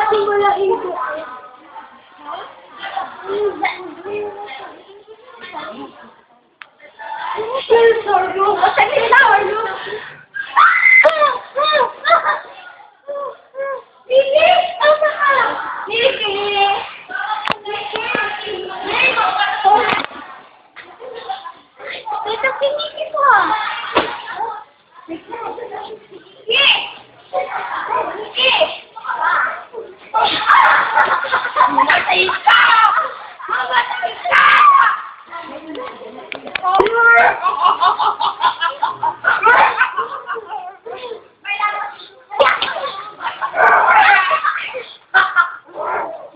kasi malaking ko. Sorgo. Masakit na, Sorgo. Lili! Asa ka? Lili! Ito, piniki ko ah. Sige! Sige! Mamatay ka! Mamatay ka!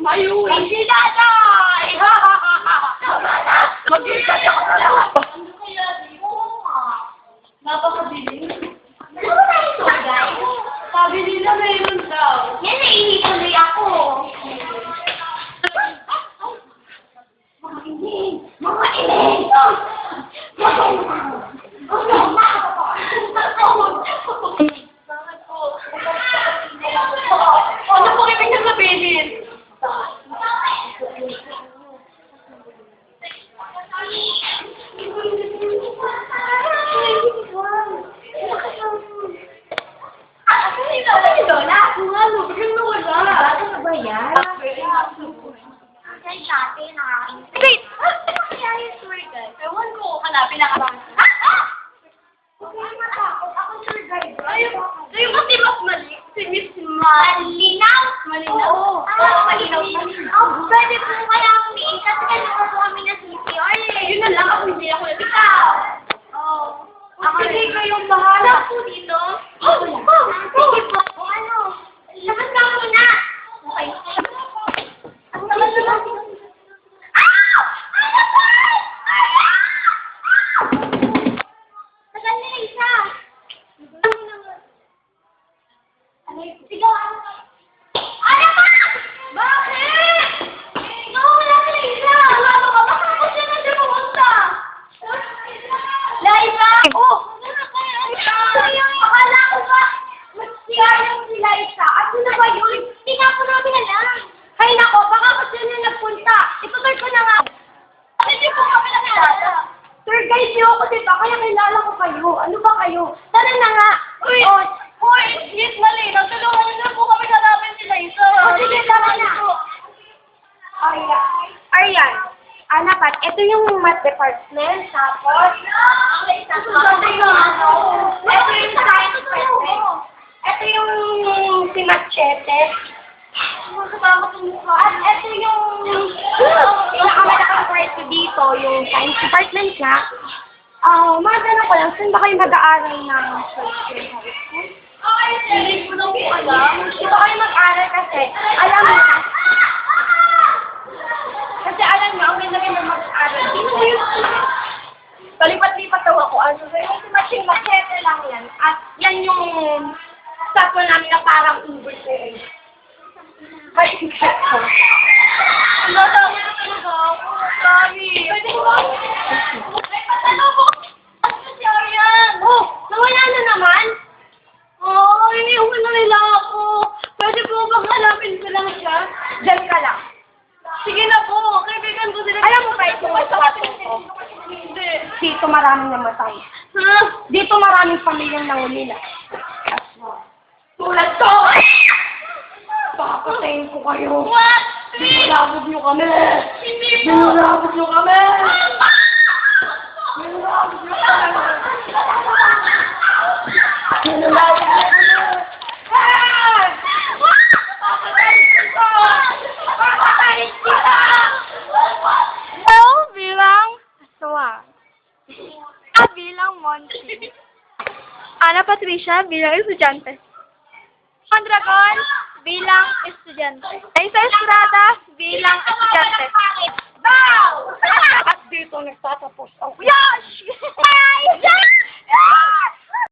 Mayuwi si Daday! Mag-isa niya ka talaga! Ano kaya di mo? Napakabili. Ano ba ito, guys? Sabi nila mayroon daw. Yan, naiinituloy ako. Mga ining! Mga ining! Bakit po? Ano po ibig nang sabihin? Wait! Kaya yung tour guide. Ewan ko, hanapin na ka ba? Huwag kayo matakot. Ako tour guide. Kayo kasi mas mali. Si Miss Malinaw. Malinaw? Oo. Malinaw. Pwede po kaya umiin kasi kailangan po kami na CPR eh. Yun na lang ako, hindi ako ikaw. Oo. Sige kayong bahala po dito. Sige po. Ano? Lakas ka muna. Okay. Ang lakas. Hay nako, baka kasi na nagpunta. Itutur ko na nga. Hindi po kami nakilala. Tour guide niyo ako, diba? Kaya kilala ko kayo. Ano ba kayo? Tara na nga. Uy, yes, mali. Nagtulungan niyo na po kami hanapin si Liza. Sige, tara na. Aryan. Dapat, ito yung math department. Tapos, ito yung science department. Ito yung si Machete. At ito yung pinakamalaking party dito, yung science department nga. Matanong ko lang, saan ba kayo mag-aaral ng first year high school? Hindi ko na po alam. Dito kayo mag-aaral kasi, alam mo, ang ganda-ganda mag-aaral dito. Palipat-lipat daw ako. Ano ba yung machine machete lang yan. At yan yung sakto namin na parang Uber ko. Ay, ang dami na talaga ako. Sorry. Pwede ko ba? Ay, patalo mo. Ano si Aryan? Oh, nawala na naman? Oh, iniuman na nila ako. Pwede po bang hanapin ko lang siya? Diyan ka lang. Sige na po. Kaibigan ko sila. Alam mo ba ito? Hindi. Dito maraming namatay. Dito maraming pamilyang nangulila. Tulad ko! Papatayin ko kayo. What? Binulabog niyo kami. Binulabog niyo kami. Binulabog niyo kami. Binulabog niyo kami. Papatayin ko. Papatayin ko. Hello, bilang aswang. Bilang Monty. Ana Patricia, bilang estudyante. Dragon, bilang estudyante. Isa Estrada, bilang estudyante. Bow! At dito nagtatapos ang... Yash!